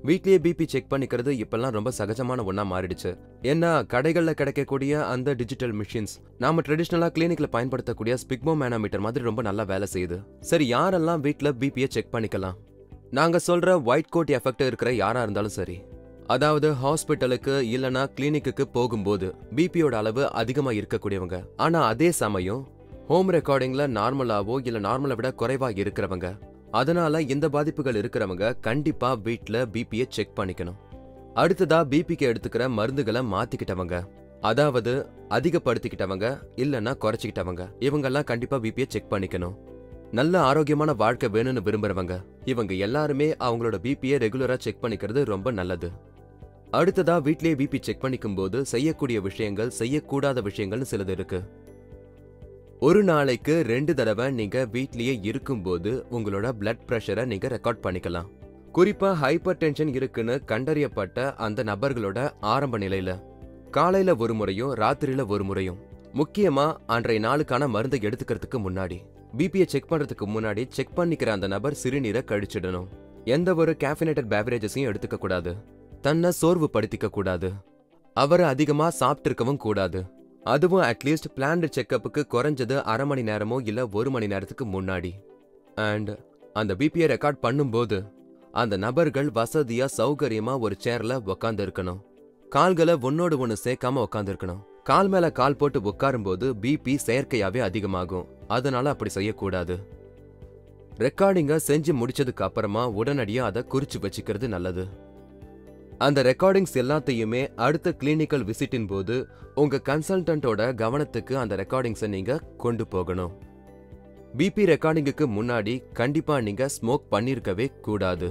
வீட்லயே BP check பண்ணிக்கிறது இப்பெல்லாம் ரொம்ப சகஜமான ஒண்ணா மாறிடுச்சு. ஏன்னா கடைகள்ல கிடைக்கக்கூடிய அந்த டிஜிட்டல் மிஷின்ஸ் நாம ட்ரெடிஷனலா கிளினிக்ல பயன்படுத்தக்கூடிய ஸ்பிக்மோமேனோமீட்டர் மாதிரி ரொம்ப நல்லா வேலை செய்யுது. சரி, யாரெல்லாம் வீட்ல பிபியை செக் பண்ணிக்கலாம்? நாங்க சொல்ற ஒயிட் கோட் எஃபெக்ட் இருக்கிற யாரா இருந்தாலும் சரி, அதாவது ஹாஸ்பிட்டலுக்கு இல்லனா கிளினிக்கு போகும்போது பிபியோட அளவு அதிகமா இருக்கக்கூடியவங்க, ஆனா அதே சமயம் ஹோம் ரெக்கார்டிங்ல நார்மலாவோ இல்ல நார்மலை விட குறைவா இருக்கிறவங்க, அதனால இந்த பாதிப்புகள் இருக்கிறவங்க கண்டிப்பா வீட்ல பிபியை செக் பண்ணிக்கணும். அடுத்ததா பிபிக்கு எடுத்துக்கிற மருந்துகளை மாத்திக்கிட்டவங்க, அதாவது அதிகப்படுத்திக்கிட்டவங்க இல்லனா குறைச்சிக்கிட்டவங்க, இவங்கெல்லாம் கண்டிப்பா பிபியை செக் பண்ணிக்கணும். நல்ல ஆரோக்கியமான வாழ்க்கை வேணும்னு விரும்புறவங்க இவங்க எல்லாருமே அவங்களோட பிபியை ரெகுலரா செக் பண்ணிக்கிறது ரொம்ப நல்லது. அடுத்ததா வீட்லயே பிபி செக் பண்ணிக்கும் போது செய்யக்கூடிய விஷயங்கள், செய்யக்கூடாத விஷயங்கள்னு சிலது இருக்கு. ஒரு நாளைக்கு 2 தடவை நீங்க வீட்லயே இருக்கும்போது உங்களோட பிளட் பிரஷரை நீங்க ரெக்கார்ட் பண்ணிக்கலாம். குறிப்பா ஹைப்பர் டென்ஷன் இருக்குன்னு கண்டறியப்பட்ட அந்த நபர்களோட ஆரம்ப நிலையில காலையில ஒரு முறையும் ராத்திரியில ஒரு முறையும், முக்கியமா அன்றைய நாளுக்கான மருந்தை எடுத்துக்கிறதுக்கு முன்னாடி, பிபியை செக் பண்றதுக்கு முன்னாடி செக் பண்ணிக்கிற அந்த நபர் சிறுநீரை கழிச்சிடணும். எந்த ஒரு கேஃபினேட்டட் பேவரேஜஸையும் எடுத்துக்க கூடாது. தன்னை சோர்வு படுத்திக்க கூடாது. அவரை அதிகமா சாப்பிட்டிருக்கவும் கூடாது. அதுவும் அட்லீஸ்ட் பிளான்டு செக்கப்புக்கு குறைஞ்சது அரை மணி நேரமோ இல்ல 1 மணி நேரத்துக்கு முன்னாடி. அண்ட் அந்த பிபியை ரெக்கார்ட் பண்ணும்போது அந்த நபர்கள் வசதியா சௌகரியமா ஒரு சேர்ல உக்காந்து இருக்கணும். கால்களை ஒன்னோடு ஒன்னு சேர்க்காம உக்காந்து இருக்கணும். கால் மேல கால் போட்டு உட்காரும் போது பிபி செயற்கையாவே அதிகமாகும். அதனால அப்படி செய்யக்கூடாது. ரெக்கார்டிங்க செஞ்சு முடிச்சதுக்கு அப்புறமா உடனடியா அதை குறிச்சு வச்சுக்கிறது நல்லது. அந்த ரெக்கார்டிங்ஸ் எல்லாத்தையுமே அடுத்த கிளினிக்கல் விசிட்டின் போது உங்க கன்சல்டன்டோட கவனத்துக்கு அந்த ரெக்கார்டிங்ஸை நீங்க கொண்டு போகணும். பிபி ரெக்கார்டிங்குக்கு முன்னாடி கண்டிப்பா நீங்க ஸ்மோக் பண்ணிருக்கவே கூடாது.